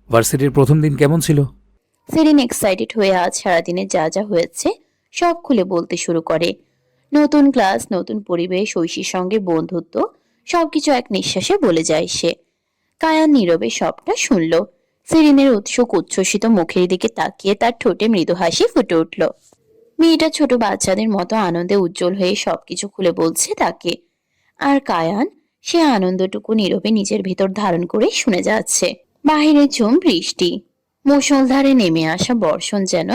ভার্সিটির প্রথম দিন কেমন ছিল? সেরিন এক্সাইটেড হয়ে আজ সারাদিনে যা যা হয়েছে সব খুলে বলতে শুরু করে। নতুন ক্লাস, নতুন পরিবেশ, ঐশীর সঙ্গে বন্ধুত্ব, সবকিছু এক নিঃশ্বাসে বলে যায় সে। কায়ান নীরবে সবটা শুনল। সেরিনের উৎসুক উচ্ছ্বসিত মুখের দিকে তাকিয়ে তার ঠোঁটে মৃদু হাসি ফুটে উঠল। মেয়েটা ছোট বাচ্চাদের মতো আনন্দে উজ্জ্বল হয়ে সবকিছু খুলে বলছে তাকে। আর কায়ান সে আনন্দটুকু নীরবে নিজের ভেতর ধারণ করে শুনে যাচ্ছে। বাহিরে ঝুম বৃষ্টি, মুষলধারে নেমে আসা বর্ষণ যেন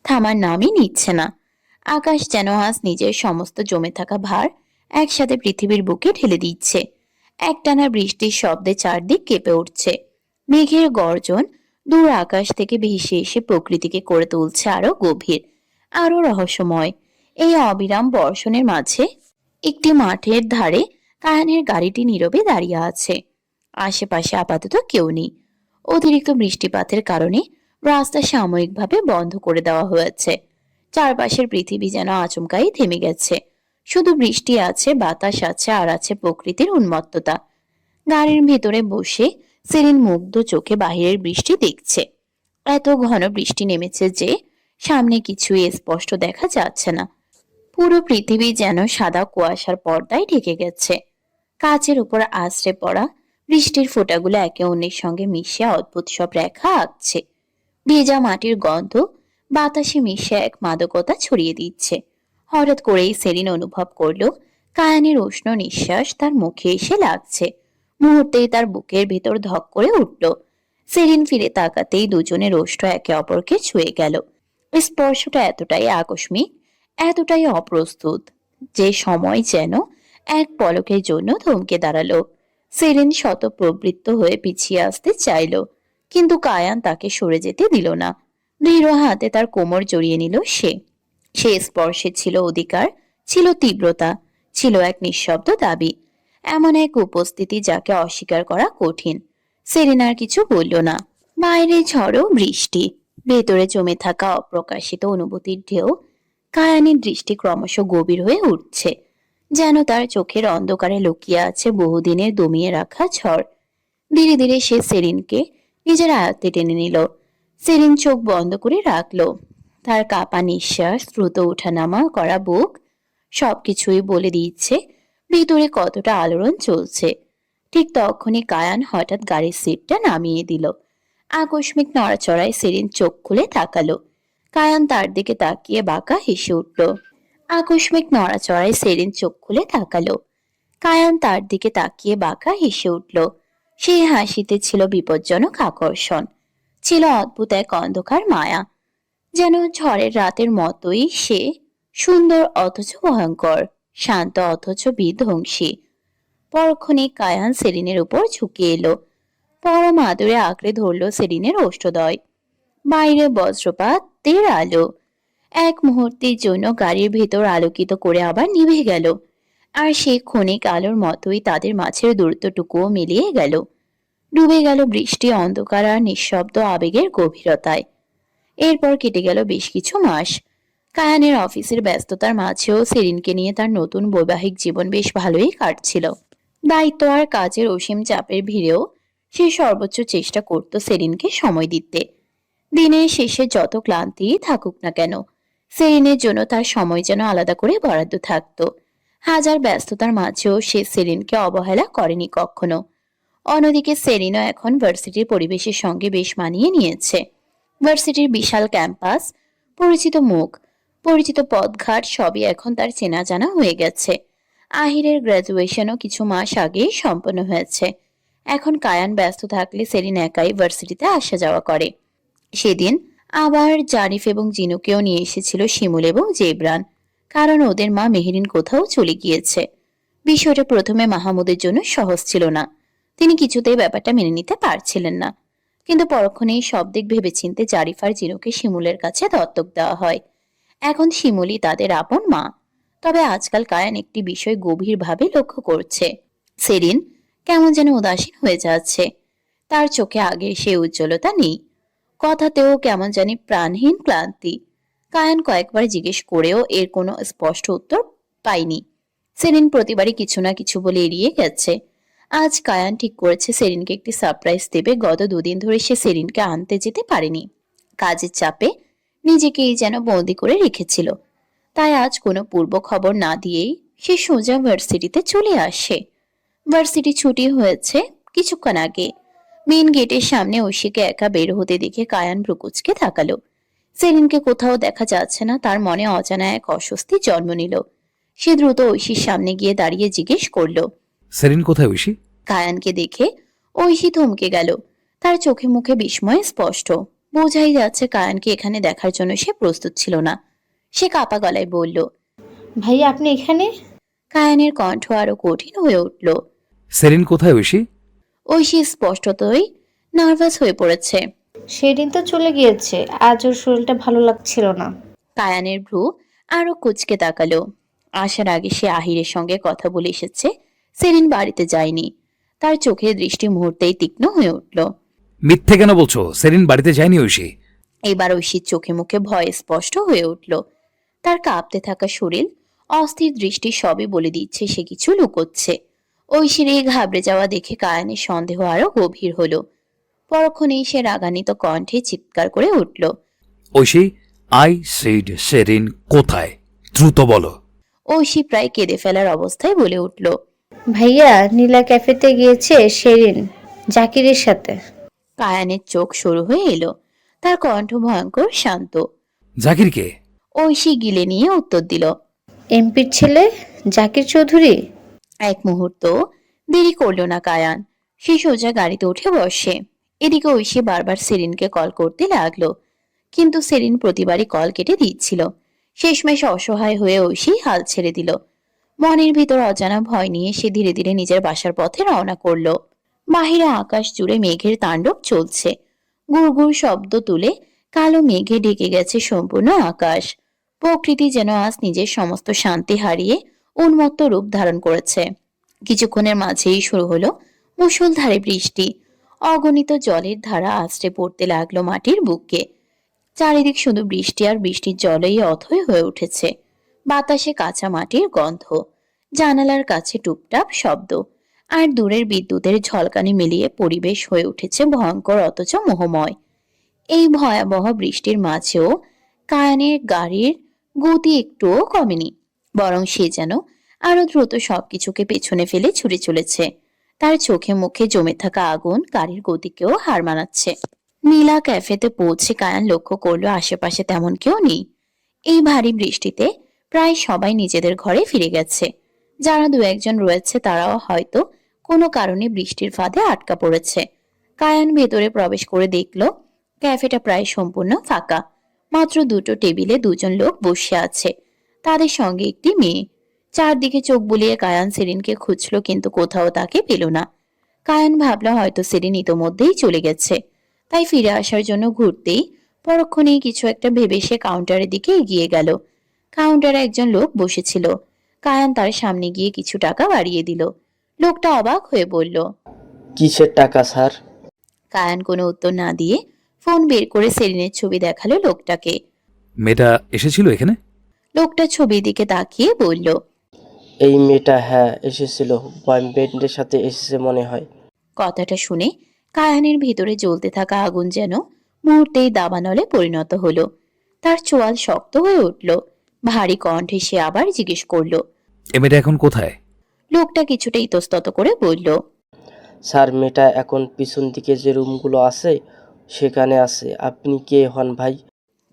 থামার নামই নিচ্ছে না। আকাশ যেন আজ নিজের সমস্ত জমে থাকা ভার একসাথে পৃথিবীর বুকে ঢেলে দিচ্ছে। একটানা বৃষ্টির শব্দে চারদিক কেঁপে উঠছে। মেঘের গর্জন দূর আকাশ থেকে ভেসে এসে প্রকৃতিকে করে তুলছে আরো গভীর, আরো রহস্যময়। এই অবিরাম বর্ষণের মাঝে একটি মাঠের ধারে কায়ানের গাড়িটি নীরবে দাঁড়িয়ে আছে। আশেপাশে আপাতত কেউ নেই। অতিরিক্ত বৃষ্টিপাতের কারণে রাস্তা সাময়িকভাবে বন্ধ করে দেওয়া হয়েছে। চারপাশের পৃথিবী যেন আচমকাই থেমে গেছে। শুধু বৃষ্টি আছে, বাতাস আছে, আর আছে প্রকৃতির উন্মত্ততা। গাড়ির ভেতরে বসে সেরিন মুগ্ধ চোখে বাহিরের বৃষ্টি দেখছে। এত ঘন বৃষ্টি নেমেছে যে সামনে কিছুই স্পষ্ট দেখা যাচ্ছে না। পুরো পৃথিবী যেন সাদা কুয়াশার পর্দায় ঢেকে গেছে। কাচের উপর আছড়ে পড়া বৃষ্টির ফোঁটাগুলো একে অন্যের সঙ্গে মিশে অদ্ভুত সব রেখা আঁকছে। ভেজা মাটির গন্ধ বাতাসে মিশে এক মাদকতা ছড়িয়ে দিচ্ছে। হঠাৎ করেই সেরিন অনুভব করল কায়ানের উষ্ণ নিঃশ্বাস তার মুখে এসে লাগছে। মুহূর্তেই তার বুকের ভেতর ধক করে উঠল। সেরিন ফিরে তাকাতেই দুজনের ওষ্ঠ একে অপরকে ছুঁয়ে গেল। স্পর্শটা এতটাই আকস্মিক, এতটাই অপ্রস্তুত যে সময় যেন এক পলকের জন্য থমকে দাঁড়ালো। সেরিন শতপ্রবৃত্ত হয়ে পিছিয়ে আসতে চাইল, কিন্তু কায়ান তাকে সরে যেতে দিল না। দৃঢ় হাতে তার কোমর জড়িয়ে নিল সে। সে স্পর্শে ছিল অধিকার, ছিল তীব্রতা, ছিল এক নিঃশব্দ দাবি, এমন এক উপস্থিতি যাকে অস্বীকার করা কঠিন। সেরিন আর কিছু বলল না। বাইরে ঝড়ো বৃষ্টি, ভেতরে জমে থাকা অপ্রকাশিত অনুভূতির ঢেউ। কায়ানির দৃষ্টি ক্রমশ গভীর হয়ে উঠছে, যেন তার চোখের অন্ধকারে লুকিয়ে আছে বহুদিনের দমিয়ে রাখা ঝড়। ধীরে ধীরে সে সেরিনকে নিজের আয়ত্তে টেনে নিল। সেরিন চোখ বন্ধ করে রাখলো। তার কাঁপা নিঃশ্বাস, দ্রুত ওঠানামা করা বুক সবকিছুই বলে দিচ্ছে ভিতরে কতটা আলোড়ন চলছে। ঠিক তখনই কায়ান হঠাৎ গাড়ির সিটটা নামিয়ে দিল। আকস্মিক নড়াচড়ায় সেরিন চোখ খুলে তাকালো। কায়ান তার দিকে তাকিয়ে বাঁকা হেসে উঠল। আকস্মিক নড়াচড়ায় সেরিন চোখ খুলে তাকালো। কায়ান তার দিকে তাকিয়ে বাঁকা হেসে উঠল। সেই হাসিতে ছিল বিপজ্জনক আকর্ষণ, ছিল অদ্ভুত এক অন্ধকার মায়া। যেন ঝড়ের রাতের মতোই সে, সুন্দর অথচ ভয়ঙ্কর, শান্ত অথচ বিধ্বংসী। পরক্ষণে কায়ান সেরিনের উপর ঝুঁকে এলো। পরম আদরে আঁকড়ে ধরল সেরিনের ওষ্ঠদয়। বাইরে বজ্রপাতের আলো এক মুহূর্তের জন্য গাড়ির ভেতর আলোকিত করে আবার নিভে গেল। আর সেই ক্ষণিক আলোর মতোই তাদের মাঝের দূরত্বটুকুও মিলিয়ে গেল, ডুবে গেল বৃষ্টি, অন্ধকার আর নিঃশব্দ আবেগের গভীরতায়। এরপর কেটে গেল বেশ কিছু মাস। কায়ানের অফিসের ব্যস্ততার মাঝেও সেরিনকে নিয়ে তার নতুন বৈবাহিক জীবন বেশ ভালোই কাটছিল। দায়িত্ব আর কাজের অসীম চাপের ভিড়েও সে সর্বোচ্চ চেষ্টা করত সেরিনকে সময় দিতে। দিনের শেষে যত ক্লান্তি থাকুক না কেন, সেরিনের জন্য তার সময় যেন আলাদা করে বরাদ্দ থাকতো। হাজার ব্যস্ততার মাঝেও সে সেরিনকে অবহেলা করেনি কখনো। অন্যদিকে সেরিনও এখন ভার্সিটির পরিবেশের সঙ্গে বেশ মানিয়ে নিয়েছে। ভার্সিটির বিশাল ক্যাম্পাস, পরিচিত মুখ, পরিচিত পথঘাট সবই এখন তার চেনা জানা হয়ে গেছে। আহিরের গ্র্যাজুয়েশনও কিছু মাস আগেই সম্পন্ন হয়েছে। এখন কায়ান ব্যস্ত থাকলে সেরিন একাই ভার্সিটিতে আসা যাওয়া করে। সেদিন আবার জারিফ এবং জিনুকেও নিয়ে এসেছিল শিমুল এবং জেবরান, কারণ ওদের মা মেহেরিন কোথাও চলে গিয়েছে। বিষয়টা প্রথমে মাহমুদের জন্য সহজ ছিল না। তিনি কিছুতেই ব্যাপারটা মেনে নিতে পারছিলেন না। কিন্তু পরক্ষণেই সব দিক ভেবেচিন্তে জারিফ আর জিনুকে শিমুলের কাছে দত্তক দেওয়া হয়। এখন শিমুলই তাদের আপন মা। তবে আজকাল কায়ান একটি বিষয় গভীরভাবে লক্ষ্য করছে। সেরিন কেমন যেন উদাসীন হয়ে যাচ্ছে। তার চোখে আগের সেই উজ্জ্বলতা নেই। কথাতেও কেমন জানি প্রাণহীন ক্লান্তি। কায়ান কয়েকবার জিজ্ঞেস করেও এর কোনো স্পষ্ট উত্তর পায়নি। সেরিন প্রতিবারই কিছু না কিছু বলে এড়িয়ে গেছে। আজ কায়ান ঠিক করেছে সেরিনকে একটি সারপ্রাইজ দেবে। গত দুদিন ধরে সে সেরিনকে আনতে যেতে পারেনি, কাজের চাপে নিজেকেই যেন বন্দি করে রেখেছিল। তাই আজ কোনো পূর্ব খবর না দিয়েই সে সোজা ভার্সিটিতে চলে আসে। ভার্সিটি ছুটি হয়েছে কিছুক্ষণ আগে। মেন গেটের সামনে ঐশীকে একা বের হতে দেখে কায়ান ভ্রুকুচকে তাকালো। সেলিনকে কোথাও দেখা যাচ্ছে না, তার মনে অজানা এক অস্বস্তি জন্ম নিল। সে দ্রুত ঐশীর সামনে গিয়ে দাঁড়িয়ে জিজ্ঞেস করলো। সেরিন কোথায় ঐশী? কায়ানকে দেখে ঐশী থমকে গেল। তার চোখে মুখে বিস্ময় স্পষ্ট। বোঝাই যাচ্ছে কায়ানকে এখানে দেখার জন্য সে প্রস্তুত ছিল না। সে কাপা গলায় বলল। ভাইয়া আপনি এখানে? কায়ানের কণ্ঠ আরো কঠিন হয়ে উঠল। সেরিন কোথায় ঐশী? ঐশী স্পষ্টতই নার্ভাস হয়ে পড়েছে। সেদিন তো চলে গিয়েছে, আজ ওর শরীরটা ভালো লাগছিল না। কায়ানের ভ্রু আরো কুঁচকে তাকালো। আসার আগে সে আহিরের সঙ্গে কথা বলে এসেছে, সেরিন বাড়িতে যায়নি। তার চোখের দৃষ্টি মুহূর্তেই তীক্ষ্ণ হয়ে উঠল। মিথ্যে কেন বলছো? সেরিন বাড়িতে যায়নি ঐশী। এবার ঐশীর চোখে মুখে ভয় স্পষ্ট হয়ে উঠল। তার কাঁপতে থাকা শরীর, অস্থির দৃষ্টি সবই বলে দিচ্ছে সে কিছু লুকোচ্ছে। ঐশীর এই ঘাবড়ে যাওয়া দেখে কায়ানের সন্দেহ আরো গভীর হলো। পরক্ষণেই সে রাগান্বিত কণ্ঠে চিৎকার করে উঠল। ঐশী, আই সেইড সেরিন কোথায়? দ্রুত বলো। ঐশী প্রায় কেঁদে ফেলার অবস্থায় বলে উঠল। ভাইয়া নীলা ক্যাফেতে গিয়েছে সেরিন জাকিরের সাথে। কায়ানের চোখ সরু হয়ে এলো। তার কণ্ঠ ভয়ঙ্কর শান্ত। জাকিরকে? ঐশী গিলে নিয়ে উত্তর দিল। এমপির ছেলে জাকির চৌধুরী। এক মুহূর্ত দেরি করল না কায়ান। সে সোজা গাড়িতে উঠে বসে। এদিকে ঐশী বারবার সেরিনকে কল করতে লাগলো, কিন্তু সেরিন প্রতিবারই কল কেটে দিচ্ছিল। শেষমেশ অসহায় হয়ে ঐশী হাল ছেড়ে দিল। মনের ভিতর অজানা ভয় নিয়ে সে ধীরে ধীরে নিজের বাসার পথে রওনা করলো। বাহিরে আকাশ জুড়ে মেঘের তাণ্ডব চলছে। গুড়গুড় শব্দ তুলে কালো মেঘে ঢেকে গেছে সম্পূর্ণ আকাশ। প্রকৃতি যেন আজ নিজের সমস্ত শান্তি হারিয়ে উন্মত্ত রূপ ধারণ করেছে। কিছুক্ষণের মাঝেই শুরু হলো মুষলধারে বৃষ্টি। অগণিত জলের ধারা আছড়ে পড়তে লাগলো মাটির বুকে। চারিদিক শুধু বৃষ্টি আর বৃষ্টির জলেই অথই হয়ে উঠেছে। বাতাসে কাঁচা মাটির গন্ধ, জানালার কাছে টুপটাপ শব্দ, আর দূরের বিদ্যুতের ঝলকানি মিলিয়ে পরিবেশ হয়ে উঠেছে ভয়ঙ্কর অথচ মোহময়। এই ভয়াবহ বৃষ্টির মাঝেও কায়ানের গাড়ির গতি একটুও কমেনি, বরং সে যেন আরো দ্রুত সবকিছুকে পেছনে ফেলে ছুটে চলেছে। তার চোখে মুখে জমে থাকা আগুন গাড়ির গতিকেও হার মানাচ্ছে। নীলা ক্যাফেতে পৌঁছে কায়ান লক্ষ্য করলো আশেপাশে তেমন কেউ নেই। এই ভারী বৃষ্টিতে প্রায় সবাই নিজেদের ঘরে ফিরে গেছে। যারা দু একজন রয়েছে তারাও হয়তো কোনো কারণে বৃষ্টির ফাঁদে আটকা পড়েছে। কায়ান ভেতরে প্রবেশ করে দেখলো ক্যাফেটা প্রায় সম্পূর্ণ ফাঁকা। মাত্র দুটো টেবিলে দুজন লোক বসে আছে, তাদের সঙ্গে একটি মেয়ে। চারদিকে চোখ বুলিয়ে কায়ান সেরিনকে খুঁজলো, কিন্তু কোথাও তাকে পেল না। কায়ান ভাবলো হয়তো সেরিন ইতোমধ্যেই চলে গেছে, তাই ফিরে আসার জন্য ঘুরতেই পরক্ষণেই কিছু একটা ভেবে সে কাউন্টারের দিকে এগিয়ে গেল। কাউন্টারে একজন লোক বসেছিল। কায়ান তার সামনে গিয়ে কিছু টাকা বাড়িয়ে দিল। লোকটা অবাক হয়ে বলল। কিসের টাকা স্যার? কায়ান কোনো উত্তর না দিয়ে ফোন বের করে সেরিনের ছবি দেখালো লোকটাকে। মেয়েটা এসেছিল এখানে? লোকটা ছবির দিকে তাকিয়ে বলল। এই মেয়েটা হ্যাঁ এসেছিল, বয়ফ্রেন্ডের সাথে এসেছে মনে হয়। কথাটা শুনে কায়ানের ভিতরে জ্বলতে থাকা আগুন যেন মুহূর্তেই দাবানলে পরিণত হলো। তার চোয়াল শক্ত হয়ে উঠল। ভারী কণ্ঠে সে আবার জিজ্ঞেস করলো। এ মেয়েটা এখন কোথায়? লোকটা কিছুটা ইতস্তত করে বলল। স্যার মেয়েটা এখন পিছন দিকে যে রুমগুলো আছে সেখানে আছে। আপনি কে হন ভাই?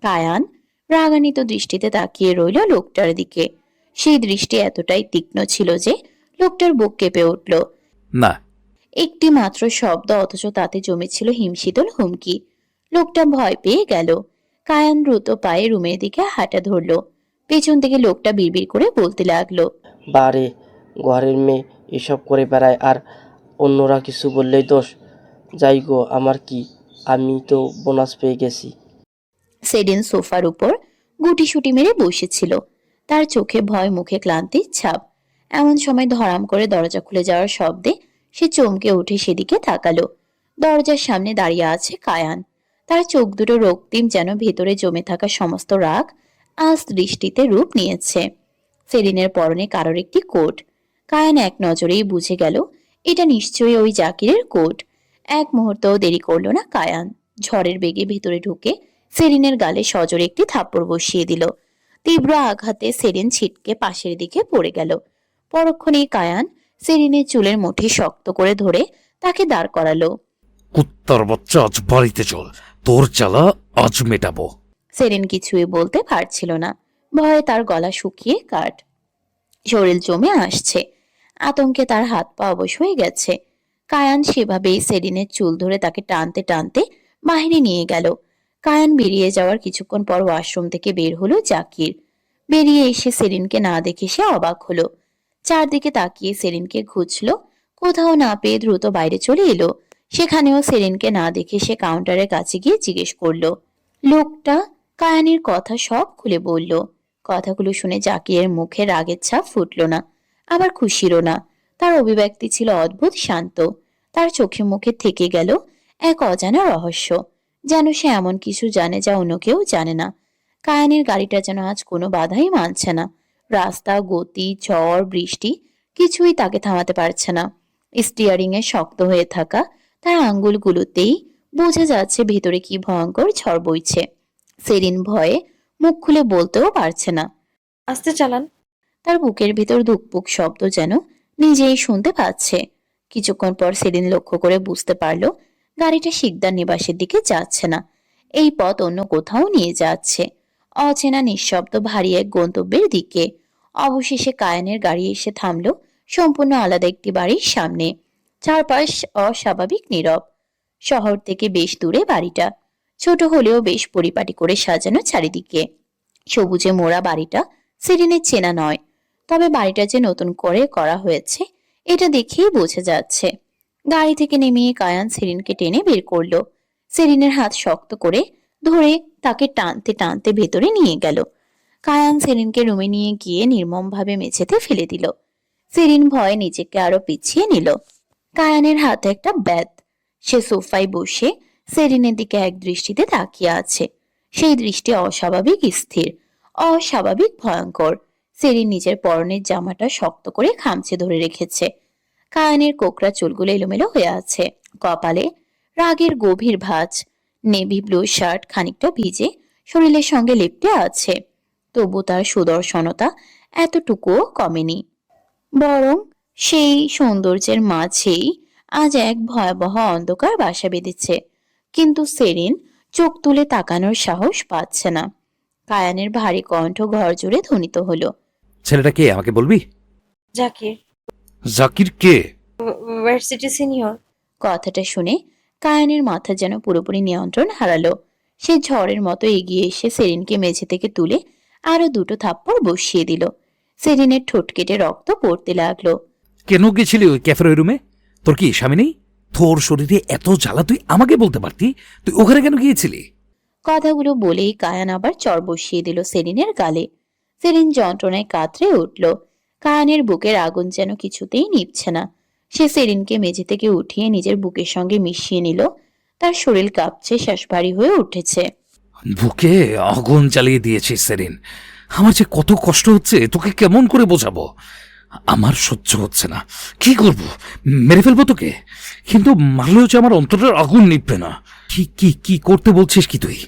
কায়ান রাগান্বিত দৃষ্টিতে তাকিয়ে রইল লোকটার দিকে। সেই দৃষ্টি এতটাই তীক্ষ্ণ ছিল যে লোকটার বুক কেঁপে উঠল। না। একটি মাত্র শব্দ, অথচ তাতে জমেছিল হিমশীতল হুমকি। লোকটা ভয় পেয়ে গেল। কায়ান দ্রুত পায়ে রুমের দিকে হাঁটা ধরল। পেছন থেকে লোকটা বিড়বিড় করে বলতে লাগলো। বারে ঘরের মেয়ে এসব করে বেড়ায় আর অন্যরা কিছু বললেই দোষ। যাই গো আমার কি, আমি তো বোনাস পেয়ে গেছি। সেদিন সোফার উপর গুটিসুটি মেরে বসেছিল। তার চোখে ভয়, মুখে ক্লান্তির ছাপ। এমন সময় ধড়াম করে দরজা খুলে যাওয়ার শব্দে সে চমকে উঠে সেদিকে তাকালো। দরজার সামনে দাঁড়িয়ে আছে কায়ান। তার চোখ দুটো রক্তিম, যেন ভেতরে জমে থাকা সমস্ত রাগ আজ দৃষ্টিতে রূপ নিয়েছে। সেরিনের পরনে কারোর একটি কোট। কায়ান এক নজরেই বুঝে গেল এটা নিশ্চয়ই ওই জাকিরের কোট। এক মুহূর্তও দেরি করলো না কায়ান। ঝড়ের বেগে ভেতরে ঢুকে সেরিনের গালে সজোরে একটি থাপ্পড় বসিয়ে দিল। তীব্র আঘাতে সেরিন ছিটকে পাশের দিকে পড়ে গেল। পরক্ষণেই কায়ান সেরিনের চুলের মুঠি শক্ত করে ধরে তাকে দাঁড় করালো। কুত্তার বাচ্চা, আজ বাড়িতে চল, তোর জ্বালা আজ মেটাবো। সেরিন কিছুই বলতে পারছিল না। ভয়ে তার গলা শুকিয়ে কাঠ, শরীর জমে আসছে। আতঙ্কে তার হাত পা অবশ হয়ে গেছে। কায়ান সেভাবেই সেরিনের চুল ধরে তাকে টানতে টানতে বাহিরে নিয়ে গেল। কায়ান বেরিয়ে যাওয়ার কিছুক্ষণ পর ওয়াশরুম থেকে বের হলো জাকির। বেরিয়ে এসে সেরিনকে না দেখে সে অবাক হলো। চারদিকে তাকিয়ে সেরিনকে খুঁজলো, কোথাও না পেয়ে দ্রুত বাইরে চলে এলো। সেখানেও সেরিনকে না দেখে সে কাউন্টারের কাছে গিয়ে জিজ্ঞেস করলো। লোকটা কায়ানির কথা সব খুলে বলল। কথাগুলো শুনে জাকিরের মুখে রাগের ছাপ ফুটল না, আবার খুশিরও না। তার অভিব্যক্তি ছিল অদ্ভুত শান্ত। তার চোখে মুখে থেকে গেল এক অজানা রহস্য, যেন সে এমন কিছু জানে যা অন্য কেউ জানে না। কায়ানের গাড়িটা যেন আজ কোনো বাধাই মানছে না। রাস্তা, গতি, ঝড়, বৃষ্টি কিছুই তাকে থামাতে পারছে না। স্টিয়ারিং এ শক্ত হয়ে থাকা তার আঙ্গুলগুলোতেই বোঝা যাচ্ছে ভেতরে কি ভয়ঙ্কর ঝড় বইছে। সেরিন ভয়ে মুখ খুলে বলতেও পারছে না। আস্তে চালান। তার বুকের ভিতর ধুকপুক শব্দ যেন নিজেই শুনতে পাচ্ছে। কিছুক্ষণ পর সেরিন লক্ষ্য করে বুঝতে পারলো গাড়িটা শিকদার নিবাসের দিকে যাচ্ছে না। এই পথ অন্য কোথাও নিয়ে যাচ্ছে, অচেনা নিঃশব্দ ভারী এক গন্তব্যের দিকে। অবশেষে কায়ানের গাড়ি এসে থামলো সম্পূর্ণ আলাদা একটি বাড়ির সামনে। চারপাশ অস্বাভাবিক নীরব। শহর থেকে বেশ দূরে বাড়িটা। ছোট হলেও বেশ পরিপাটি করে সাজানো চারিদিকে। সবুজে মোড়া বাড়িটা সেরিনের চেনা নয়, তবে বাড়িটা যে নতুন করে করা হয়েছে এটা দেখেই বোঝা যাচ্ছে। গাড়ি থেকে নেমে কায়ান সেরিনকে টেনে বের করলো। সেরিনের হাত শক্ত করে ধরে তাকে টানতে টানতে ভেতরে নিয়ে গেল। কায়ান সেরিনকে রুমে নিয়ে গিয়ে নির্মমভাবে মেঝেতে ফেলে দিল। সেরিন ভয়ে নিজেকে আরো পিছিয়ে নিল। কায়ানের হাতে একটা ব্যাত। সে সোফায় বসে সেরিনের দিকে এক দৃষ্টিতে তাকিয়ে আছে। সেই দৃষ্টি অস্বাভাবিক স্থির, অস্বাভাবিক ভয়ঙ্কর। সেরিন নিজের পরনের জামাটা শক্ত করে খামচে ধরে রেখেছে। কায়ানের কোকড়া চুলগুলো এলোমেলো হয়ে আছে। কপালে রাগের গভীর ভাঁজ। নেভি ব্লু শার্ট খানিকটা ভিজে শরীরের সঙ্গে লেপ্টে আছে। তবু তার সুদর্শনতা এতটুকুও কমেনি, বরং সেই সৌন্দর্যের মাঝেই আজ এক ভয়াবহ অন্ধকার বাসা বেঁধেছে। কিন্তু সেরিন চোখ তুলে তাকানোর সাহস পাচ্ছে না। কায়ানের ভারী কণ্ঠ ঘর জুড়ে ধ্বনিত হলো। ছেলেটা কে আমাকে বলবি? জাকির, জাকির কে? Varsity senior. কথাটা শুনে কায়ানের মাথা যেন পুরোপুরি নিয়ন্ত্রণ হারালো। সে ঝড়ের মতো এগিয়ে এসে সেরিনকে মেঝে থেকে তুলে আরো দুটো থাপ্পড় বসিয়ে দিল। সেরিনের ঠোঁট কেটে রক্ত পড়তে লাগলো। কেন গেছিলি ওই ক্যাফের ওই রুমে? তোর কি স্বামী নেই? তোর শরীরে এত জ্বালা, তুই আমাকে বলতে পারতি। তুই ওখানে কেন গিয়েছিলি? কথাগুলো বলেই কায়ান আবার চর বসিয়ে দিল সেরিনের গালে। সেরিন যন্ত্রণায় কাতরে উঠল। কায়ানের বুকের আগুন যেন কিছুতেই নিভছে না। সে সেরিনকে মেঝে থেকে উঠিয়ে নিজের বুকের সঙ্গে মিশিয়ে নিল। তার শরীর কাঁপছে, শ্বাস ভারী হয়ে উঠেছে। বুকে আগুন জ্বালিয়ে দিয়েছিস সেরিন। আমার যে কত কষ্ট হচ্ছে তোকে কেমন করে বোঝাবো। আমার সহ্য হচ্ছে না। কি করব? মেরে ফেলবো তোকে? কিন্তু মারলেও যে আমার অন্তরের আগুন নিভবে না। কি কি কি করতে বলছিস কি তুই?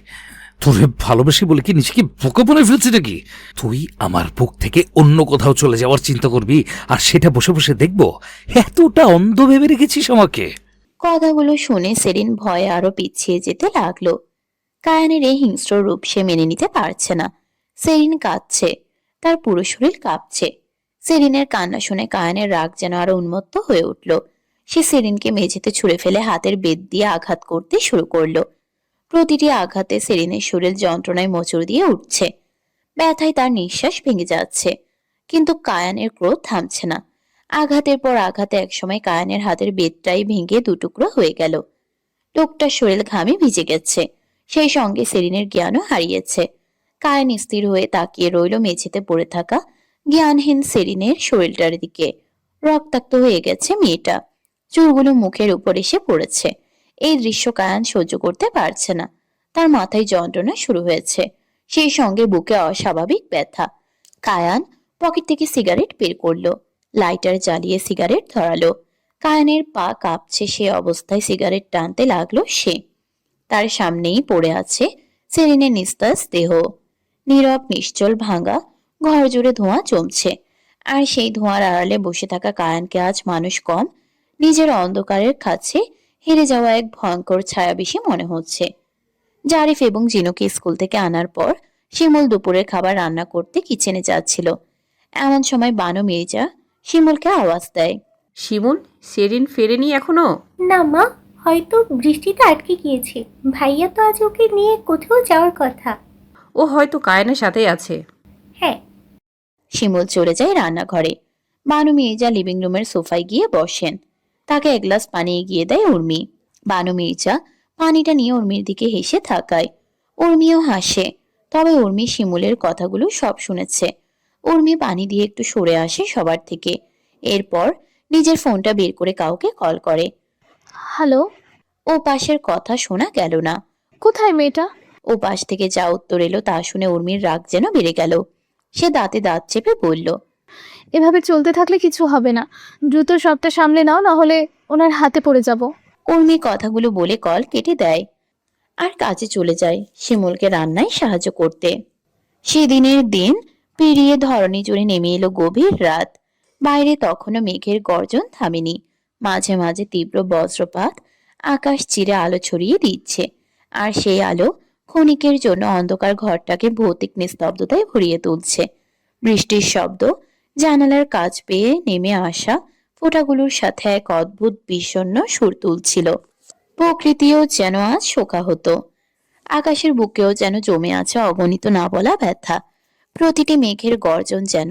তোরে ভালোবাসি বলে কি নিজেকে বোকা বানায় ফেলছি নাকি? তুই আমার বুক থেকে অন্য কোথাও চলে যাওয়ার চিন্তা করবি আর সেটা বসে বসে দেখবো? এতটা অন্ধ ভেবে রেখেছিস আমাকে? কথাগুলো শুনে সেরিন ভয়ে আরো পিছিয়ে যেতে লাগলো। কায়ানের এই হিংস্র রূপ সে মেনে নিতে পারছে না। সেরিন কাঁদছে, তার পুরো শরীর কাঁপছে। সেরিনের কান্না শুনে কায়ানের রাগ যেন আরো উন্মত্ত হয়ে উঠল। সে সেরিনকে মেঝেতে ছুঁড়ে ফেলে হাতের বেত দিয়ে আঘাত করতে শুরু করলো। প্রতিটি আঘাতে সেরিনের শরীর যন্ত্রণায় মোচড় দিয়ে উঠছে। ব্যথায় তার নিঃশ্বাস ভেঙে যাচ্ছে। কিন্তু কায়ানের ক্রোধ থামছে না। আঘাতের পর আঘাতে একসময় কায়ানের হাতের বেতটাই ভেঙে দুটুকরো হয়ে গেল। লোকটার শরীর ঘামে ভিজে গেছে। সেই সঙ্গে সেরিনের জ্ঞানও হারিয়েছে। কায়ান স্থির হয়ে তাকিয়ে রইল মেঝেতে পড়ে থাকা জ্ঞানহীন সেরিনের শরীরটার দিকে। রক্তাক্ত হয়ে গেছে মেয়েটা, চুলগুলো মুখের উপর এসে পড়েছে। এই দৃশ্য কায়ান সহ্য করতে পারছে না। তার মাথায় যন্ত্রণা শুরু হয়েছে, সেই সঙ্গে বুকে অস্বাভাবিক ব্যথা। কায়ান পকেট থেকে সিগারেট বের করলো, লাইটার জ্বালিয়ে সিগারেট ধরালো। কায়ানের পা কাঁপছে, সে অবস্থায় সিগারেট টানতে লাগলো সে। তার সামনেই পড়ে আছে সেরিনের নিস্তেজ দেহ, নীরব নিশ্চল ভাঙা, ঘর জুড়ে ধোঁয়া জমছে। আর সেই ধোঁয়ার আড়ালে বসে থাকা কায়ানকে আজ মানুষ কম, নিজের অন্ধকারের কাছে হেরে যাওয়া এক ভয়ঙ্কর ছায়া বেশি মনে হচ্ছে। জারিফ এবং জিনুকে স্কুল থেকে আনার পর শিমুল দুপুরের খাবার রান্না করতে কিচেনে যাচ্ছিল। এমন সময় বানু মির্জা শিমুলকে আওয়াজ দেয়। শিমুল, সেরিন ফেরেনি এখনো? না মা, হয়তো বৃষ্টিতে আটকে গিয়েছে। ভাইয়া তো আজ ওকে নিয়ে কোথাও যাওয়ার কথা। ও হয়তো কায়নের সাথেই আছে। হ্যাঁ। শিমুল চলে যায় রান্নাঘরে। বানু মির্জা লিভিং রুমের সোফায় গিয়ে বসেন। তাকে এক গ্লাস পানি এগিয়ে দেয় উর্মি। বানু মির্জা পানিটা নিয়ে উর্মির দিকে হেসে থাকায় উর্মিও হাসে। তবে উর্মি শিমুলের কথাগুলো সব শুনেছে। উর্মি পানি দিয়ে একটু সরে আসে সবার থেকে। এরপর নিজের ফোনটা বের করে কাউকে কল করে। হ্যালো, ও পাশের কথা শোনা গেল না। কোথায় মেয়েটা? ও পাশ থেকে যা উত্তর এলো তা শুনে উর্মির রাগ যেন বেড়ে গেল। সে দাঁতে দাঁত চেপে বলল, এভাবে চলতে থাকলে কিছু হবে না। দ্রুত সবটা সামলে নাও, না হলে ওনার হাতে পড়ে যাব। উর্মি কথাগুলো বলে কল কেটে দেয় আর কাজে চলে যায় শিমুলকে রান্নায় সাহায্য করতে। সেদিনের দিন পেরিয়ে ধরণী জুড়ে নেমে এলো গভীর রাত। বাইরে তখনও মেঘের গর্জন থামেনি। মাঝে মাঝে তীব্র বজ্রপাত আকাশ চিরে আলো ছড়িয়ে দিচ্ছে। আর সেই আলো ক্ষণিকের জন্য অন্ধকার ঘরটাকে ভৌতিক নিস্তব্ধতায় ভরিয়ে তুলছে। বৃষ্টির শব্দ জানালার কাছ পেয়ে নেমে আসা ফোঁটাগুলোর সাথে এক অদ্ভুত বিষণ্ণ সুর তুলছিল। প্রকৃতিও যেন আজ শোকাহত। আকাশের বুকেও যেন জমে আছে অগণিত না বলা ব্যথা। প্রতিটি মেঘের গর্জন যেন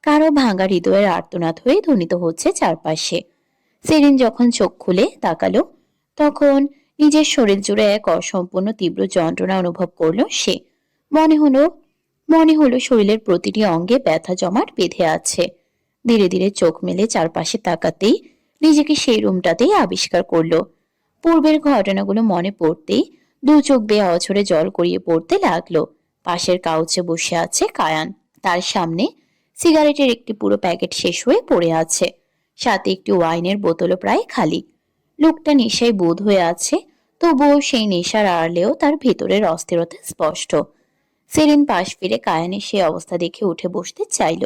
কারো ভাঙা হৃদয়ের আর্তনাদ হয়ে ধ্বনিত হচ্ছে চারপাশে। সেরিন যখন চোখ খুলে তাকালো, তখন নিজের শরীর জুড়ে এক অসম্পূর্ণ তীব্র যন্ত্রণা অনুভব করলো সে। মনে হলো শরীরের প্রতিটি অঙ্গে ব্যথা জমাট বেঁধে আছে। ধীরে ধীরে চোখ মেলে চারপাশে তাকাতেই নিজেকে সেই রুমটাতেই আবিষ্কার করলো। পূর্বের ঘটনাগুলো মনে পড়তেই দু চোখ বেয়ে অঝরে জল গড়িয়ে পড়তে লাগলো। পাশের কাউচে বসে আছে কায়ান। তার সামনে সিগারেটের একটি পুরো প্যাকেট শেষ হয়ে পড়ে আছে, সাথে একটি ওয়াইনের বোতলও প্রায় খালি। লোকটা নেশায় বোধ হয়ে আছে, তবুও সেই নেশার আড়ালেও তার ভেতরের অস্থিরতা স্পষ্ট। সেরিন পাশ ফিরে কায়ানের সেই অবস্থা দেখে উঠে বসতে চাইল,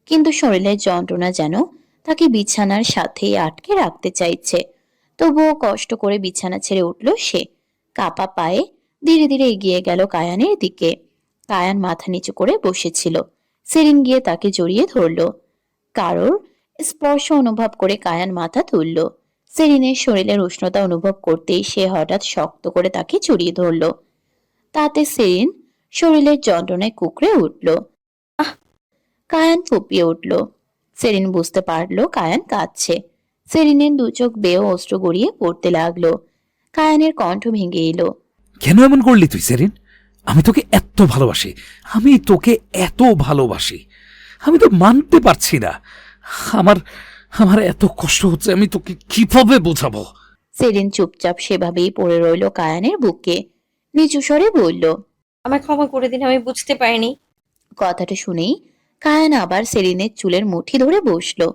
কিন্তু শরীরের যন্ত্রণা যেন তাকে বিছানার সাথেই আটকে রাখতে চাইছে। তবুও কষ্ট করে বিছানা ছেড়ে উঠল সে। কাপা পায়ে ধীরে ধীরে এগিয়ে গেল কায়ানের দিকে। কায়ান মাথা নিচু করে বসেছিল। সেরিন গিয়ে তাকে জড়িয়ে ধরল। কারোর স্পর্শ অনুভব করে কায়ান মাথা তুলল। সেরিনের শরীরের উষ্ণতা অনুভব করতেই সে হঠাৎ শক্ত করে তাকে জড়িয়ে ধরল। তাতে সেরিন শরীরের যন্ত্রণায় কুঁকড়ে উঠল। কায়ান ফুপিয়ে উঠল। সেরিন বুঝতে পারল কায়ান কাঁদছে। সেরিনের দু চোখ বেয়ে অশ্রু গড়িয়ে পড়তে লাগলো। কায়ানের কণ্ঠ ভেঙে এলো। কেন এমন করলি তুই সেরিন? আমি তোকে এত ভালোবাসি, আমি তোকে এত ভালোবাসি। আমি তো মানতে পারছি না। আমার আমার এত কষ্ট হচ্ছে, আমি তোকে কিভাবে বোঝাবো? সেরিন চুপচাপ সেভাবেই পড়ে রইল কায়ানের বুকে। নিচু স্বরে বলল, আমায় ক্ষমা করে দিন, আমি বুঝতে পারিনি। কথাটা শুনেই কায়ান আবার সেরিনের চুলের মুঠি ধরে বসলো।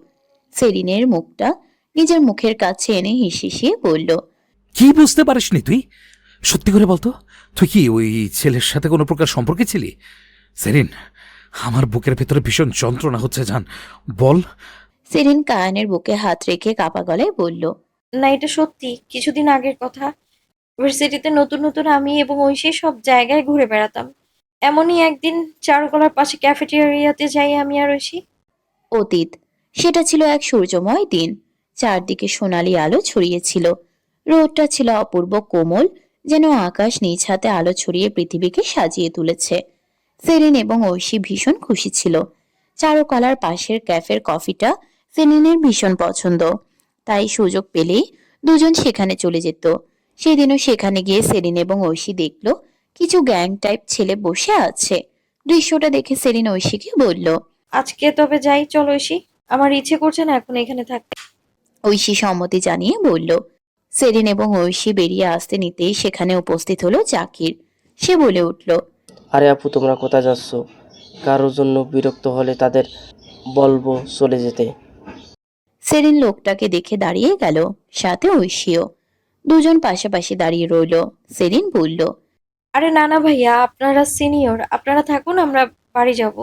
সেরিনের মুখটা নিজের মুখের কাছে এনে হিসিয়ে বলল, কি বুঝতে পারিসনি তুই? সত্যি করে বলতো, তুই কি ওই ছেলের সাথে কোনো প্রকার সম্পর্কে ছিলি? সেরিন, আমার বুকের ভেতরে ভীষণ যন্ত্রণা হচ্ছে, জান, বল। সেরিন কায়ানের বুকে হাত রেখে কাপা গলায় বলল, না, এটা সত্যি। কিছুদিন আগের কথা। ইউনিভার্সিটিতে নতুন নতুন আমি এবং ঐশী সব জায়গায় ঘুরে বেড়াতাম। এমনই একদিন চারুকলার পাশে ক্যাফেটেরিয়াতে যাই আমি আর ঐশী। অতীত। সেটা ছিল এক সূর্যময় দিন। চারদিকে সোনালি আলো ছড়িয়েছিল। রোদটা ছিল অপূর্ব কোমল, যেন আকাশ নিজ হাতে আলো ছড়িয়ে পৃথিবীকে সাজিয়ে তুলেছে। সেরিন এবং ঐশী ভীষণ খুশি ছিল। চারুকলার পাশের ক্যাফের কফিটা সেরিনের ভীষণ পছন্দ, তাই সুযোগ পেলেই দুজন সেখানে চলে যেত। সেদিনও সেখানে গিয়ে সেরিন এবং ঐশী দেখল কিছু গ্যাং টাইপ ছেলে বসে আছে। দৃশ্যটা দেখে সেরিন ঐশীকে বলল, আজকে তবে যাই, চলো ঐশী। আমার ইচ্ছে করছে না এখন এখানে থাকতে। ঐশী সম্মতি জানিয়ে বলল। সেরিন এবং ঐশী বেরিয়ে আসতে নিতেই সেখানে উপস্থিত হলো জাকির। সে বলে উঠল, আরে আপু, তোমরা কোথায় যাচ্ছ? কারোর জন্য বিরক্ত হলে তাদের বলবো চলে যেতে। সেরিন লোকটাকে দেখে দাঁড়িয়ে গেল, সাথে ঐশীও। দুজন পাশাপাশি দাঁড়িয়ে রইল। সেরিন বলল, আরে না না ভাইয়া, আপনারা সিনিয়র, আপনারা থাকুন, আমরা বাড়ি যাব।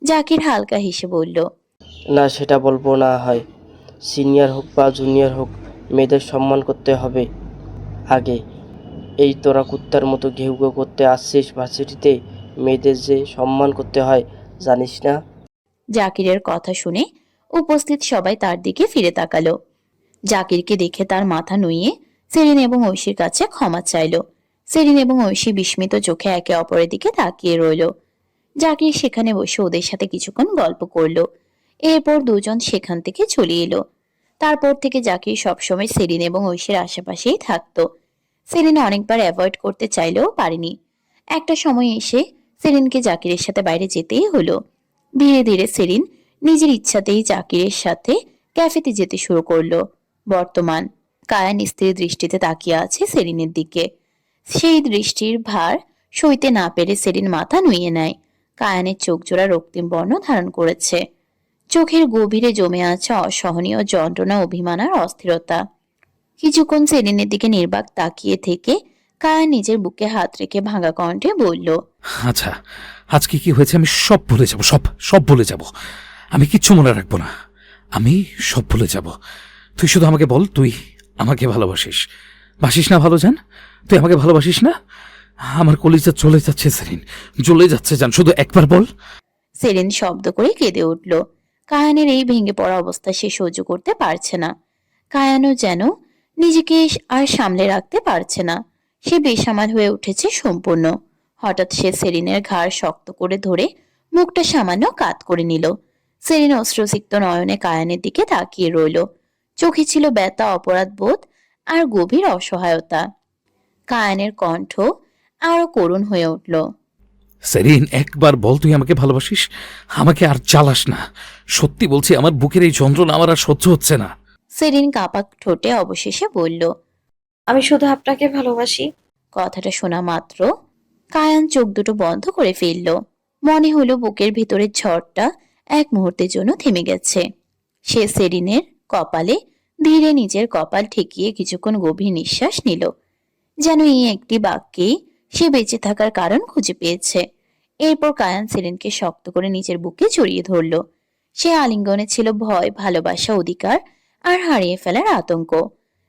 জাকির হালকা হেসে বলল, না, সেটা বলবো না হয়। সিনিয়র হোক বা জুনিয়র হোক, মেয়েদের সম্মান করতে হবে আগে। এই তোরা কুত্তার মতো ঘেউ ঘেউ করতে আসছিস ভার্সিটিতে, মেয়েদের যে সম্মান করতে হয় জানিস না? জাকিরের কথা শুনে উপস্থিত সবাই তার দিকে ফিরে তাকালো। জাকিরকে দেখে তার মাথা নুইয়ে সেরিন এবং ঐশীর কাছে ক্ষমা চাইল। সেরিন এবং ঐশী বিস্মিত চোখে একে অপরের দিকে তাকিয়ে রইল। জাকির সেখানে বসে ওদের সাথে কিছুক্ষণ গল্প করলো। এরপর দুজন সেখান থেকে চলে এলো। তারপর থেকে জাকির সবসময় সেরিন এবং ঐশীর আশেপাশেই থাকতো। সেরিন অনেকবার অ্যাভয়েড করতে চাইলেও পারেনি। একটা সময় এসে সেরিনকে জাকিরের সাথে বাইরে যেতেই হলো। ধীরে ধীরে সেরিন নিজের ইচ্ছাতেই জাকিরের সাথে ক্যাফেতে যেতে শুরু করলো। বর্তমান কায়ান স্থির দৃষ্টিতে তাকিয়ে আছে সেরিনের দিকে। সেই দৃষ্টির ভার সইতে না পেরে সেরিন মাথা নুইয়ে নেয়। কায়ানের চোখ জোড়া রক্তিম বর্ণ ধারণ করেছে। চোখের গভীরে জমে আছে অসহনীয় যন্ত্রণা, অভিমান আর অস্থিরতা। কিছুক্ষণ সেরিনের দিকে নির্বাক তাকিয়ে থেকে কায়ান নিজের বুকে হাত রেখে ভাঙা কণ্ঠে বলল, আচ্ছা, আজকে কি হয়েছে আমি সব ভুলে যাব, সব সব ভুলে যাব। আমি কিচ্ছু মনে রাখবো না, আমি সব ভুলে যাব। তুই শুধু আমাকে বল, তুই আমাকে ভালোবাসিস। বাসিস না ভালো জান? তুই আমাকে ভালোবাসিস না? আমার কলিজা চলে যাচ্ছে সেরিন, জ্বলে যাচ্ছে জান, শুধু একবার বল। সেরিন শব্দ করে কেঁদে উঠল। কায়ানের এই ভেঙে পড়া অবস্থা সে সহ্য করতে পারছে না। কায়ানও যেন নিজেকে আর সামলে রাখতে পারছে না। সে বেসামাল হয়ে উঠেছে সম্পূর্ণ। হঠাৎ সে সেরিনের ঘাড় শক্ত করে ধরে মুখটা সামান্য কাত করে নিল। সেরিন অশ্রুসিক্ত নয়নে কায়ানের দিকে তাকিয়ে রইল। চোখে ছিল ব্যথা, অপরাধ বোধ আর গভীর অসহায়তা। কায়ানের কণ্ঠ আরো করুণ হয়ে উঠল। সেরিন, একবার বল তুই আমাকে ভালোবাসিস। আমাকে আর জ্বালাস না, সত্যি বলছি, আমার বুকের এই যন্ত্রণা আমার আর সহ্য হচ্ছে না। সেরিন কাঁপা ঠোঁটে অবশেষে বলল, আমি শুধু আপনাকে ভালোবাসি। কথাটা শোনা মাত্র কায়ান চোখ দুটো বন্ধ করে ফেলল। মনে হলো বুকের ভিতরের ঝড়টা এক মুহূর্তের জন্য থেমে গেছে। সে সেরিনের কপালে ধীরে নিজের কপাল ঠেকিয়ে কিছুক্ষণ গভীর নিঃশ্বাস নিল। যেন এই একটি বাক্যেই সে বেঁচে থাকার কারণ খুঁজে পেয়েছে। এরপর কায়ান সেরিনকে শক্ত করে নিজের বুকে জড়িয়ে ধরল। সে আলিঙ্গনে ছিল ভয়, ভালোবাসা, অধিকার আর হারিয়ে ফেলার আতঙ্ক।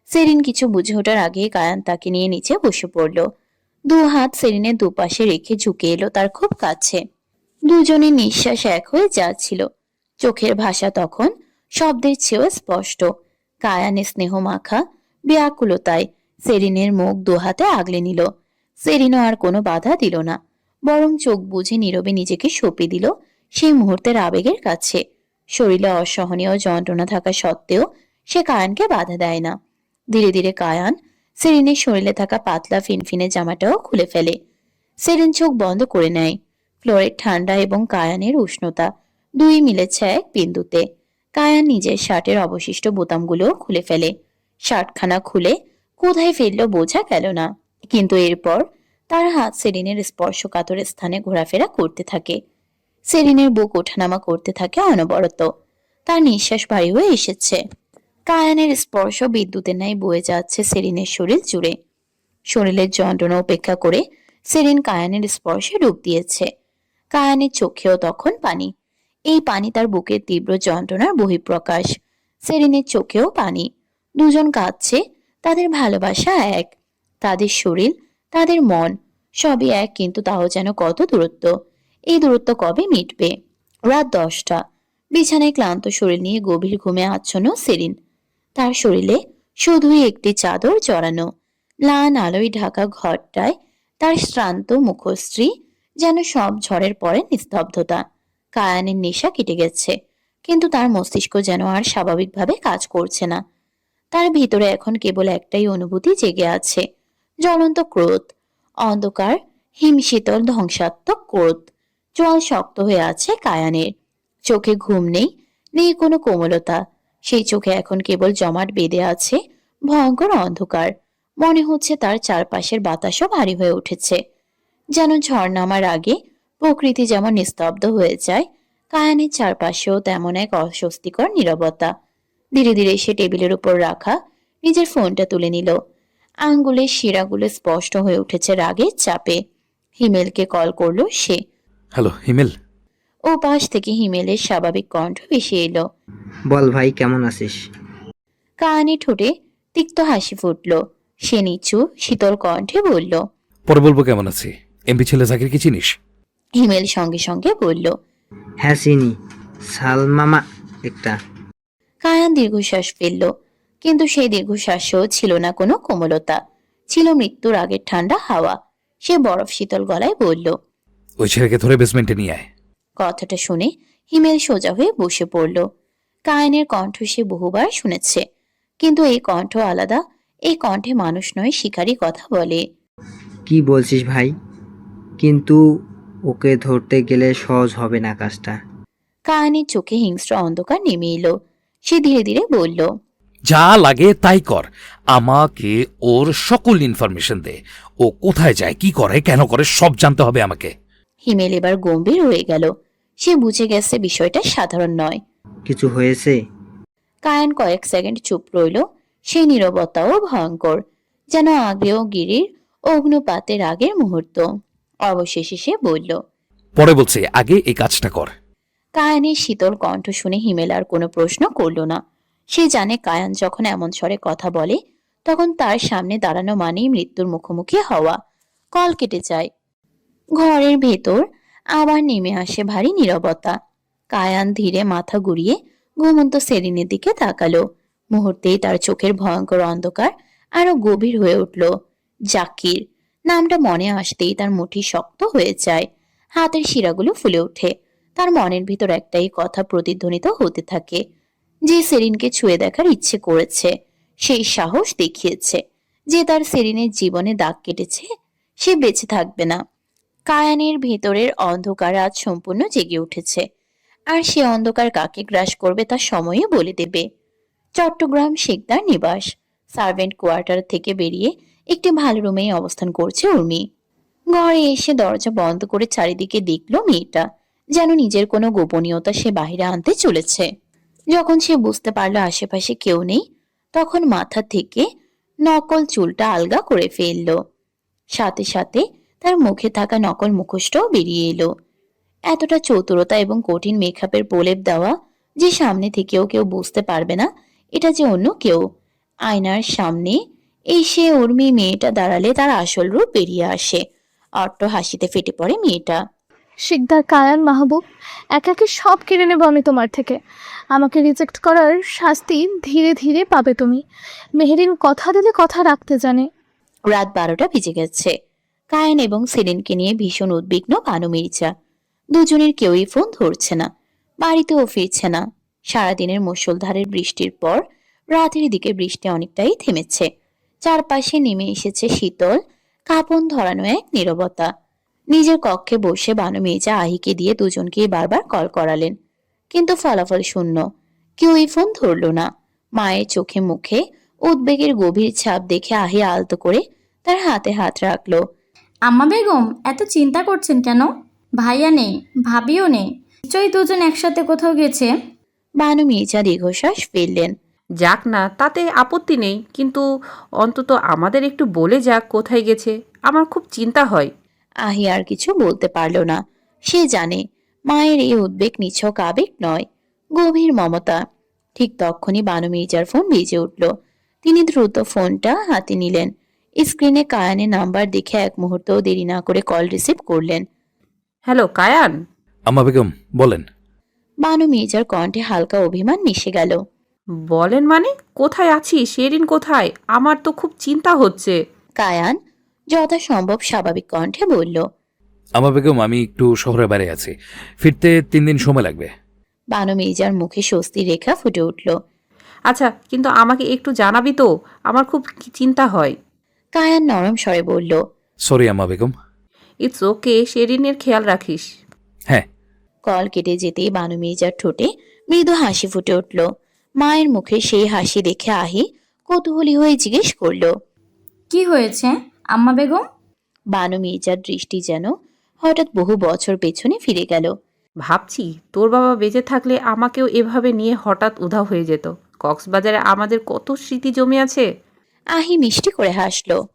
সেরিন কিছু বুঝে ওঠার আগেই কায়ান তাকে নিয়ে নিচে বসে পড়ল। দু হাত সেরিনের দুপাশে রেখে ঝুঁকে এলো তার খুব কাছে। দুজনের নিঃশ্বাস এক হয়ে যাচ্ছিল। চোখের ভাষা তখন শব্দের চেয়েও স্পষ্ট। কায়ানের স্নেহ মাখা ব্যাকুলতায় সেরিনের মুখ দু হাতে আগলে নিল। সেরিনও আর কোনো বাধা দিল না, বরং চোখ বুঝে নীরবে নিজেকে সঁপে দিল সেই মুহূর্তের আবেগের কাছে। শরীরে অসহনীয় যন্ত্রণা থাকা সত্ত্বেও সে কায়ানকে বাধা দেয় না। ধীরে ধীরে কায়ান সেরিনের শরীরে থাকা পাতলা ফিনফিনে জামাটাও খুলে ফেলে। সেরিন চোখ বন্ধ করে নেয়। ফ্লোরের ঠান্ডা এবং কায়ানের উষ্ণতা দুই মিলেছে এক বিন্দুতে। কায়ান নিজের শার্টের অবশিষ্ট বোতামগুলোও খুলে ফেলে। শার্টখানা খুলে কোথায় ফেললো বোঝা গেল না, কিন্তু এরপর তার হাত সেরিনের স্পর্শকাতর স্থানে ঘোরাফেরা করতে থাকে। সেরিনের বুক ওঠানামা করতে থাকে অনবরত। তার নিঃশ্বাস ভারী হয়ে এসেছে। কায়ানের স্পর্শ বিদ্যুতের ন্যায় বয়ে যাচ্ছে সেরিনের শরীর জুড়ে। শরীরের যন্ত্রণা উপেক্ষা করে সেরিন কায়ানের স্পর্শে ডুব দিয়েছে। কায়ানের চোখেও তখন পানি। এই পানি তার বুকের তীব্র যন্ত্রণার বহিঃপ্রকাশ। সেরিনের চোখেও পানি। দুজন কাঁদছে, তাদের ভালোবাসা এক। তাদের শরীর, তাদের মন সবই এক, কিন্তু তাও যেন কত দূরত্ব। এই দূরত্ব কবে মিটবে? রাত 10টা। বিছানায় ক্লান্ত শরীর নিয়ে গভীর ঘুমে আচ্ছন্ন সেরিন। তার শরীরে শুধুই একটি চাদর জড়ানো। ম্লান আলোয় ঢাকা ঘরটায় তার শ্রান্ত মুখশ্রী যেন সব ঝড়ের পরে নিস্তব্ধতা। কায়ানের নেশা কেটে গেছে, কিন্তু তার মস্তিষ্ক যেন আর স্বাভাবিকভাবে কাজ করছে না। তার ভিতরে এখন কেবল একটাই অনুভূতি জেগে আছে, জ্বলন্ত ক্রোধ। অন্ধকার, হিমশীতল, ধ্বংসাত্মক ক্রোধ। চোয়াল শক্ত হয়ে আছে কায়ানের। চোখে ঘুম নেই, নেই কোনো কোমলতা। সেই চোখে এখন কেবল জমাট বেঁধে আছে ভয়ঙ্কর অন্ধকার। মনে হচ্ছে তার চারপাশের বাতাসও ভারী হয়ে উঠেছে, যেন ঝড় নামার আগে প্রকৃতি যেমন নিস্তব্ধ হয়ে যায়, কায়ানের চারপাশেও তেমন এক অস্বস্তিকর নীরবতা। ধীরে ধীরে সে টেবিলের উপর রাখা নিজের ফোনটা তুলে নিল। আঙ্গুলের শিরাগুলো স্পষ্ট হয়ে উঠেছে রাগের চাপে। হিমেলকে কল করলো সে। হ্যালো হিমেল। ও পাশ থেকে হিমেলের স্বাভাবিক কণ্ঠ ভেসে এলো। বল ভাই, কেমন আছিস? কায়ানের ঠোঁটে তিক্ত হাসি ফুটল। সে নিচু শীতল কণ্ঠে বলল। পরে বলবো কেমন আছি। এমপি ছেলে জাকির কি চিনিস? হিমেল সঙ্গে সঙ্গে বলল। হ্যাঁ চিনি, সালমামা একটা। কায়ান দীর্ঘশ্বাস ফেলল, কিন্তু সেই দীর্ঘশ্বাসেও ছিল না কোনো কোমলতা, ছিল মৃত্যুর আগের ঠান্ডা হাওয়া। সে বরফ শীতল গলায় বলল। ওই ছেলেকে ধরে বেসমেন্টে নিয়ে আয়। কথাটা শুনে হিমেল সোজা হয়ে বসে পড়ল। কায়ানের কণ্ঠ সে বহুবার শুনেছে, কিন্তু এই কণ্ঠ আলাদা। এই কণ্ঠে মানুষ নয়, শিকারী কথা বলে। কি বলছিস ভাই? কিন্তু ওকে ধরতে গেলে সহজ হবে না কাজটা। কায়ানের চোখে হিংস্র অন্ধকার নেমে এলো। সে ধীরে ধীরে বলল। যা লাগে তাই কর, আমাকে ওর সকল ইনফরমেশন দে। ও কোথায় যায়, কি করে, কেন করে, সব জানতে হবে আমাকে। হিমেল এবার গম্ভীর হয়ে গেল। সে বুঝে গেছে বিষয়টা সাধারণ নয়। কিছু হয়েছে? কায়ান কয়েক সেকেন্ড চুপ রইল। সেই নীরবতাও ভয়ঙ্কর, যেন আগ্নেয়গিরির অগ্নুপাতের আগের মুহূর্ত। অবশেষে সে বলল। পরে বলছে, আগে এই কাজটা কর। কায়ানের শীতল কণ্ঠ শুনে হিমেল আর কোনো প্রশ্ন করল না। সে জানে কায়ান যখন এমন স্বরে কথা বলে, তখন তার সামনে দাঁড়ানো মানেই মৃত্যুর মুখোমুখি হওয়া। কল কেটে যায়। ঘরের ভেতর আবার নেমে আসে ভারী নীরবতা। কায়ান ধীরে মাথা ঘুরিয়ে ঘুমন্ত সেরিনের দিকে তাকালো। মুহূর্তেই তার চোখের ভয়ঙ্কর অন্ধকার আরো গভীর হয়ে উঠল। জাকির নামটা মনে আসতেই তার মুঠি শক্ত হয়ে যায়, হাতের শিরাগুলো ফুলে ওঠে। তার মনের ভিতর একটাই কথা প্রতিধ্বনিত হতে থাকে। যে সেরিনকে ছুঁয়ে দেখার ইচ্ছে করেছে, সেই সাহস দেখিয়েছে। যে তার সেরিনের জীবনে দাগ কেটেছে, সে বেঁচে থাকবে না। কায়ানের ভেতরের অন্ধকার আজ সম্পূর্ণ জেগে উঠেছে, আর সে অন্ধকার কাকে গ্রাস করবে তা সময়ই বলে দেবে। চট্টগ্রাম শিকদার নিবাস, সার্ভেন্ট কোয়ার্টার থেকে বেরিয়ে একটি ভালো রুমেই অবস্থান করছে উর্মি। ঘরে এসে দরজা বন্ধ করে চারিদিকে দেখলো মেয়েটা, যেন নিজের কোনো গোপনীয়তা সে বাহিরে আনতে চলেছে। যখন সে বুঝতে পারলো আশেপাশে কেউ নেই, তখন মাথা থেকে নকল চুলটা আলগা করে ফেললো। সাথে সাথে তার মুখে থাকা নকল মুখোশটাও বেরিয়ে এলো। এতটা চতুরতা এবং কঠিন মেকআপের প্রলেপ দেওয়া যে সামনে থেকেও কেউ বুঝতে পারবে না এটা যে অন্য কেউ। আয়নার সামনে এসে উর্মি মেয়েটা দাঁড়ালে তার আসল রূপ বেরিয়ে আসে। অট্ট হাসিতে ফেটে পড়ে মেয়েটা। শিকদার, কায়ান, মাহবুব, একে একে সব কেড়ে নেবো আমি তোমার থেকে। আমাকে রিজেক্ট করার শাস্তি ধীরে ধীরে পাবে তুমি। মেহেরিন কথা দিলে কথা রাখতে জানে। রাত 12টা বেজে গেছে। কায়ান এবং সেলিনকে নিয়ে ভীষণ উদ্বিগ্ন বানু মির্জা। দুজনের কেউই ফোন ধরছে না, বাড়িতেও ফিরছে না। সারাদিনের মুষলধারের বৃষ্টির পর রাতের দিকে বৃষ্টি অনেকটাই থেমেছে। চারপাশে নেমে এসেছে শীতল কাঁপন ধরানো এক নীরবতা। নিজের কক্ষে বসে বানু মির্জা আহিকে দিয়ে দুজনকেই বারবার কল করালেন, কিন্তু ফলাফল শূন্য। কেউই ফোন ধরল না। মায়ের চোখে মুখে উদ্বেগের গভীর ছাপ দেখে আহি আলতো করে তার হাতে হাত রাখলো। আম্মা বেগম, এত চিন্তা করছেন কেন? ভাইয়া নেই, ভাবিও নেই, নিশ্চয়ই দুজন একসাথে কোথাও গেছে। বানু মির্জা দীর্ঘশ্বাস ফেললেন। যাক না, তাতে আপত্তি নেই, কিন্তু অন্তত আমাদের একটু বলে যাক কোথায় গেছে। আমার খুব চিন্তা হয়। আহি আর কিছু বলতে পারল না। সে জানে মায়ের এই উদ্বেগ নিছক আবেগ নয়, গভীর মমতা। ঠিক তখনই বানু মির্জার ফোন বেজে উঠল। তিনি দ্রুত ফোনটা হাতে নিলেন। স্ক্রিনে কায়ানের নাম্বার দেখে এক মুহূর্তও দেরি না করে কল রিসিভ করলেন। হ্যালো কায়ান। আম্মা বেগম বলেন। বানু মির্জার কণ্ঠে হালকা অভিমান মিশে গেল। বলেন মানে? কোথায় আছি? শেরিন কোথায়? আমার তো খুব চিন্তা হচ্ছে। কায়ান যথাসম্ভব স্বাভাবিক কণ্ঠে বলল। আম্মা বেগম, আমি একটু শহরের বাইরে আছি, ফিরতে 3 দিন সময় লাগবে। বানু মির্জার মুখে স্বস্তির রেখা ফুটে উঠল। আচ্ছা, কিন্তু আমাকে একটু জানাবি তো? আমার খুব চিন্তা হয়। কায়ান নরম স্বরে বলল। সরি আম্মা বেগম। ইটস ওকে, শেরিনের খেয়াল রাখিস। হ্যাঁ। কল কেটে যেতেই বানু মির্জার ঠোঁটে মৃদু হাসি ফুটে উঠল। মায়ের মুখে সেই হাসি দেখে আহি কৌতূহলী হয়ে জিজ্ঞেস করল। কি হয়েছে আম্মা বেগম? বানু মির্জার দৃষ্টি যেন হঠাৎ বহু বছর পেছনে ফিরে গেল। ভাবছি তোর বাবা বেঁচে থাকলে আমাকেও এভাবে নিয়ে হঠাৎ উধাও হয়ে যেত। কক্সবাজারে আমাদের কত স্মৃতি জমে আছে। আহি মিষ্টি করে হাসলো।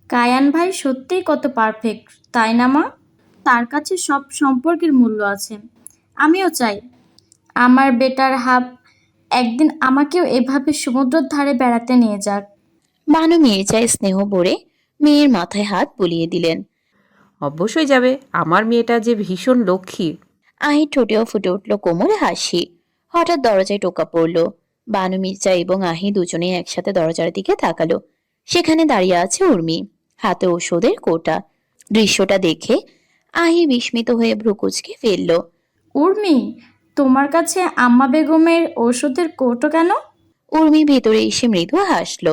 কায়ান ভাই সত্যিই কত পারফেক্ট, তাই না মা? তার কাছে সব সম্পর্কের মূল্য আছে। আমিও চাই আমার বেটার হাব একদিন আমাকেও এভাবে সমুদ্রের ধারে বেড়াতে নিয়ে যাক। বানু মির্জায় স্নেহ ভরে মেয়ের মাথায় হাত বুলিয়ে দিলেন। অবশ্যই যাবে, আমার মেয়েটা যে ভীষণ লক্ষ্মী। আহি ঠোঁটেও ফুটে উঠল কোমরে হাসি। হঠাৎ দরজায় টোকা পড়ল। বানু মির্জা এবং আহি দুজনেই একসাথে দরজার দিকে তাকালো। সেখানে দাঁড়িয়ে আছে উর্মি, হাতে ওষুধের কোটা। দৃশ্যটা দেখে আহি বিস্মিত হয়ে ভ্রুকুচকে ফেলল। উর্মি, তোমার কাছে আম্মা বেগমের ওষুধের কৌটো কেন? উর্মি ভেতরে এসে মৃদু হাসলো।